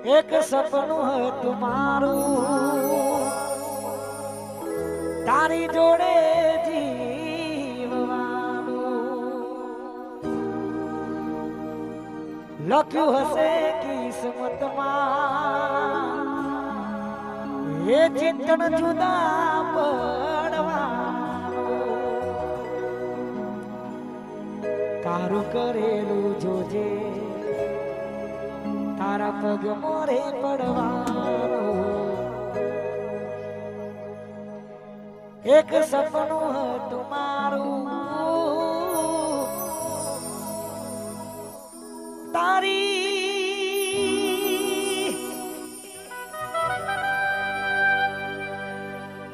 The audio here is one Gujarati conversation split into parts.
એક સપનું હતું મારું તારી જોડે જીવવાનું લખ્યું હશે કિસ્મતમાં એ ચિંતન જુદા પડવાનું તારું કરેલું જોજે તારા પગ મોરે પડવાનો એક સપનું હતું મારું તારી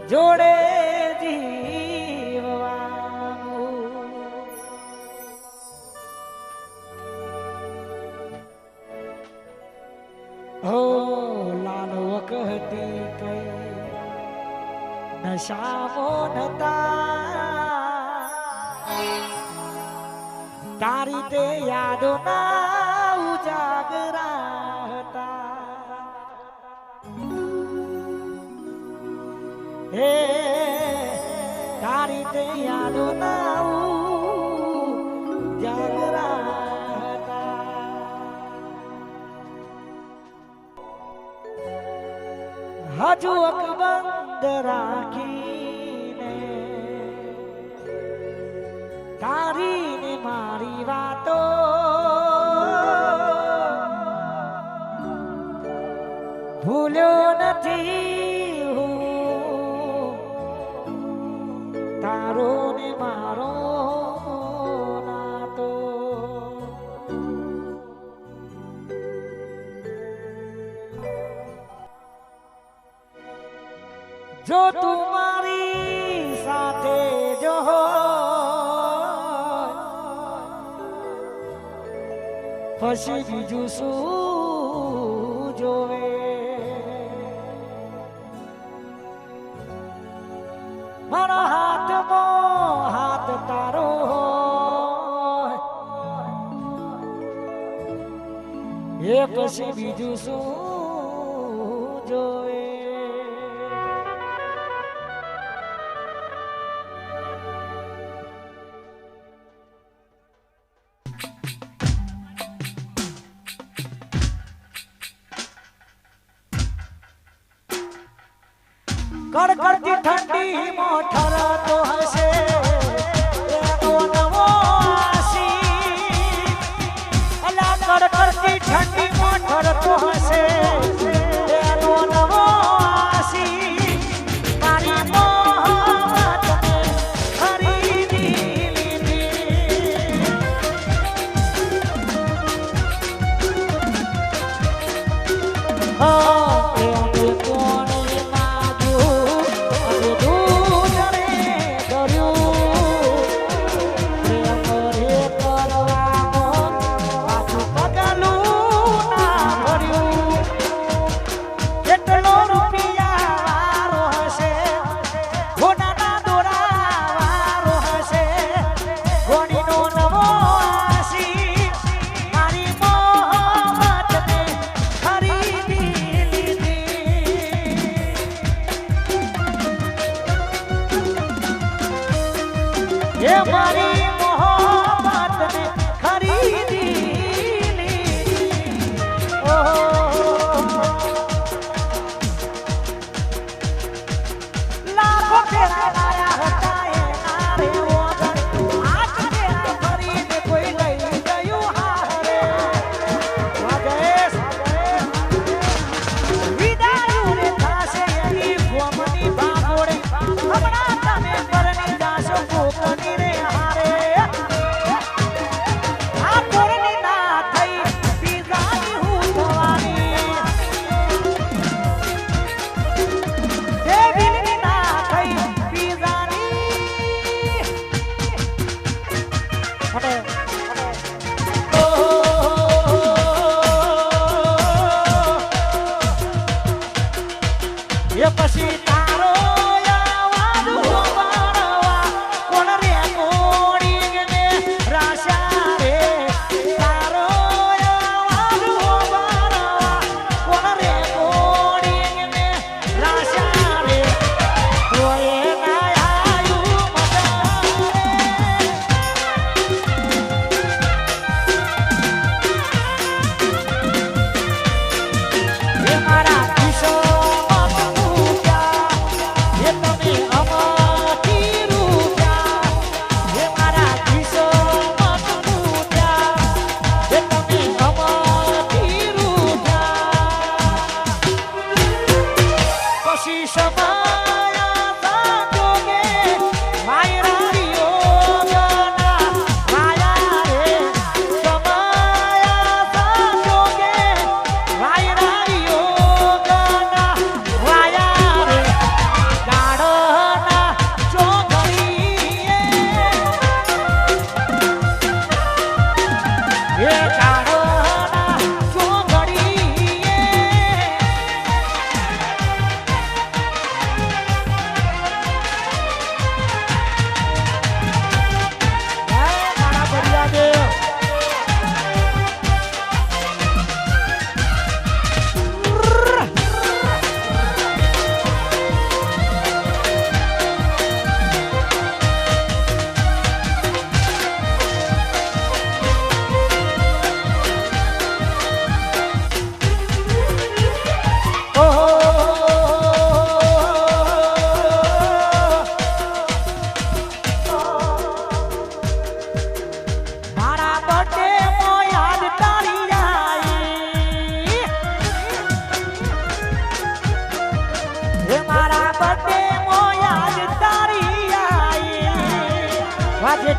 જોડે હો લાલો કહતી કઈ નશામો નતા તારી તે યાદો ના ઉજાગરા હતા હે તારી તે યાદો ના ઉજાગરા હજુ અકબંધ રાખીને તારી ને મારી વાતો ભૂલ્યો નથી હું તારો ને મારો નાતો જો તું મારી સાથે જો પછી બીજું શું જોવે મારા હાથમાં હાથ તારો એ પછી બીજું શું જોવે કડકડતી ઠંડી મોઠર તો હશે એનો નવો આશી અલા કડકડતી ઠંડી મોઠર તો હશે એનો નવો આશી મારી મોહબ્બતને ખરીદી લીધી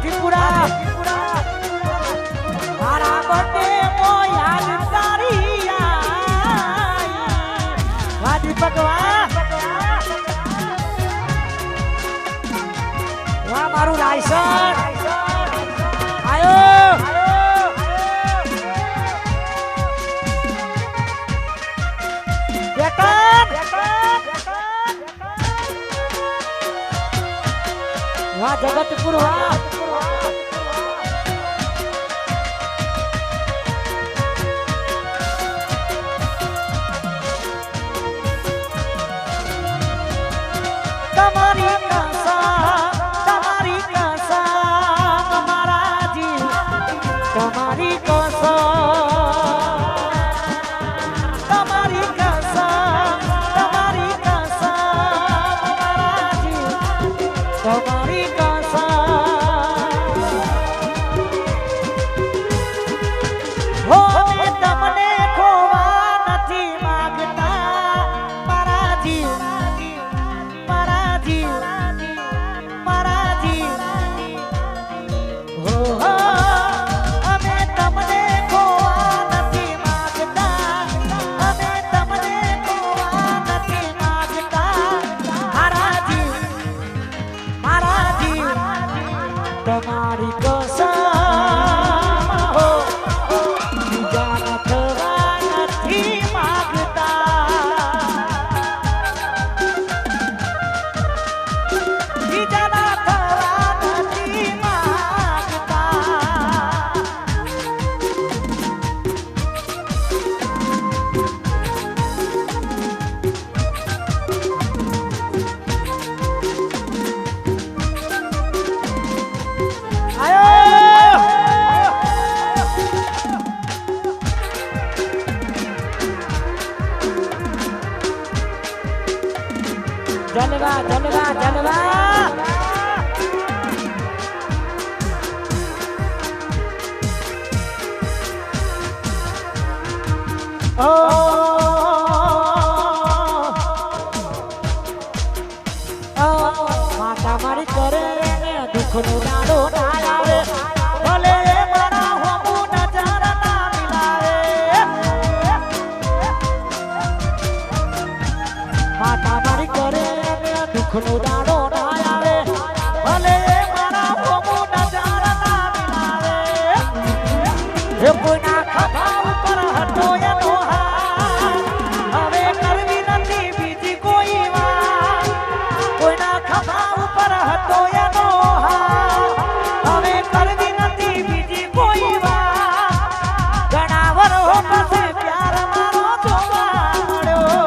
ત્રિપુરા મારા બટે મોયાલ તારી વાદી ભગવા વાહ મારું લાયસન્સ આયો વાહ જગતપુર વાહ તમારી કસા મારા જીવ તમારી કસા મારા જીવ તમારી હો અમે તમને ખોવા નથી માંગતા મારા જીવ મારા જીવ મારા જીવ હો અમે તમને ખોવા નથી માંગતા અમે તમને ખોવા નથી માંગતા મારા જીવ તમારી કસમ હો જલવા જલવા જલવા ઓ માતા મારી કરે ને દુઃખનો દાડો ના આવે ભલે મારા હોમુ નજર ના મિલાવે માતા મારી કરે દુઃખનો દાડો ના આવે ભલે મારા હોમુ નજર ના મિલાવે હે કોઈના ખભા ઉપર હતો એનો હાથ હવે કરવી નથી બીજી કોઈ વાત કોઈના ખભા ઉપર હતો એનો હાથ હવે કરવી નથી બીજી કોઈ વાત ઘણા વર્ષો પછી પ્યાર મારો જોવા મળ્યો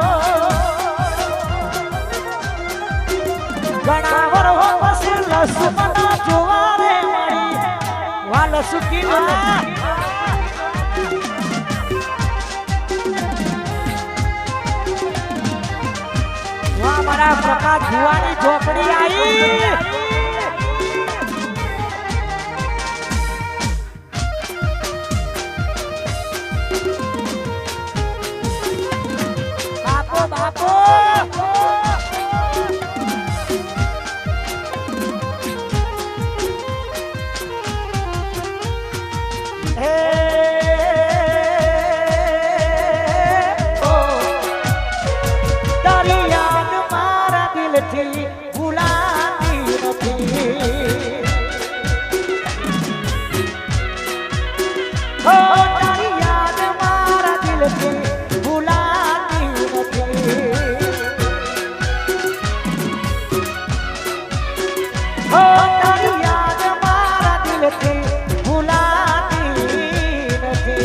ઘણા વર્ષો પછી લક્ષ્મણ જોવા રે મળી વાલ સુકી વાહ મારા પ્રકાશ ભુવાની ઝોપડી આવી બાપો બાપો ભૂલાતી નથી હો તારી યાદ મારા દિલથી ભૂલાતી નથી હો તારી યાદ મારા દિલથી ભૂલાતી નથી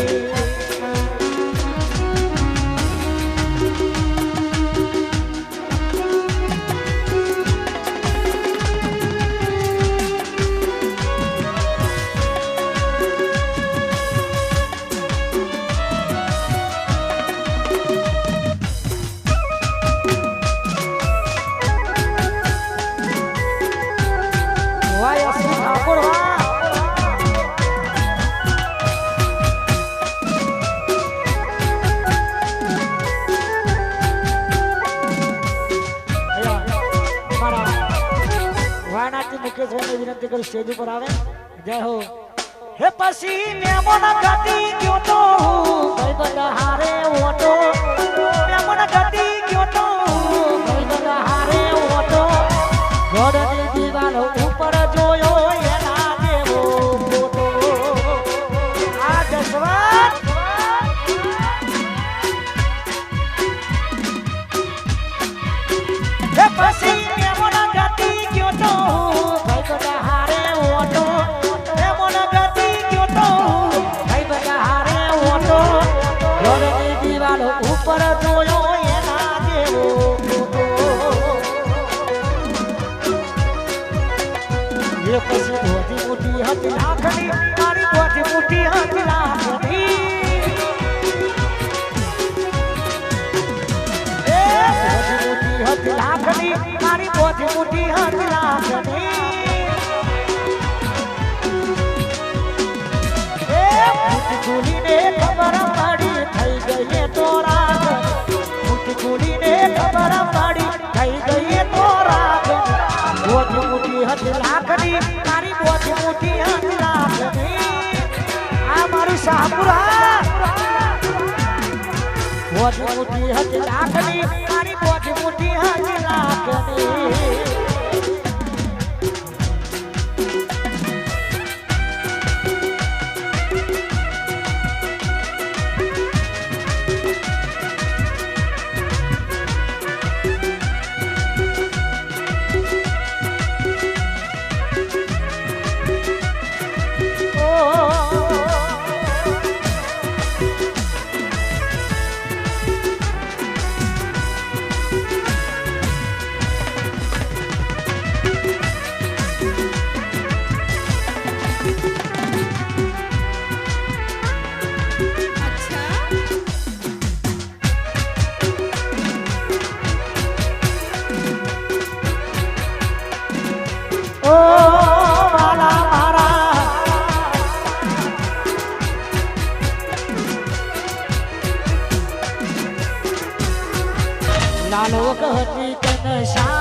વિનંતી કરું સ્ટેજ ઉપર આવે જય હો હે પછી મેમન ગતિ ગયો તો ભાઈ બધા હારે ઓટો મેમન ગતિ ગયો તો ભાઈ બધા હારે ઓટો ઘોડની દીવાલો ઉપર જોયો એના જેવો ફોટો આ જસવંત હે પછી મેમન ગતિ ગયો તો ભાઈ બધા હારે ઓટો મેમન ગતિ ગયો તો ભાઈ બધા હારે ઓટો ઘોડની દીવાલો ઉપર જોયો એના જેવો ફોટો એ પછી મોટી મોટી હતી લાખની મારી મોટી મોટી હતી લાખની એ મોટી મોટી હતી લાખની મારી મોટી મોટી હતી લાખની એ મોટી કુલીને ખબર પડી થઈ ગઈ તો રાગ મોટી કુલીને ખબર પડી થઈ ગઈ તો રાગ મોટી મોટી હતી લાખની મારી મોટી મોટી હતી લાખની આ મારું શાહપુરા મોટી મોટી હતી લાખની મારી મોટી મોટી હતી લાખની લાલો કહતી તને શા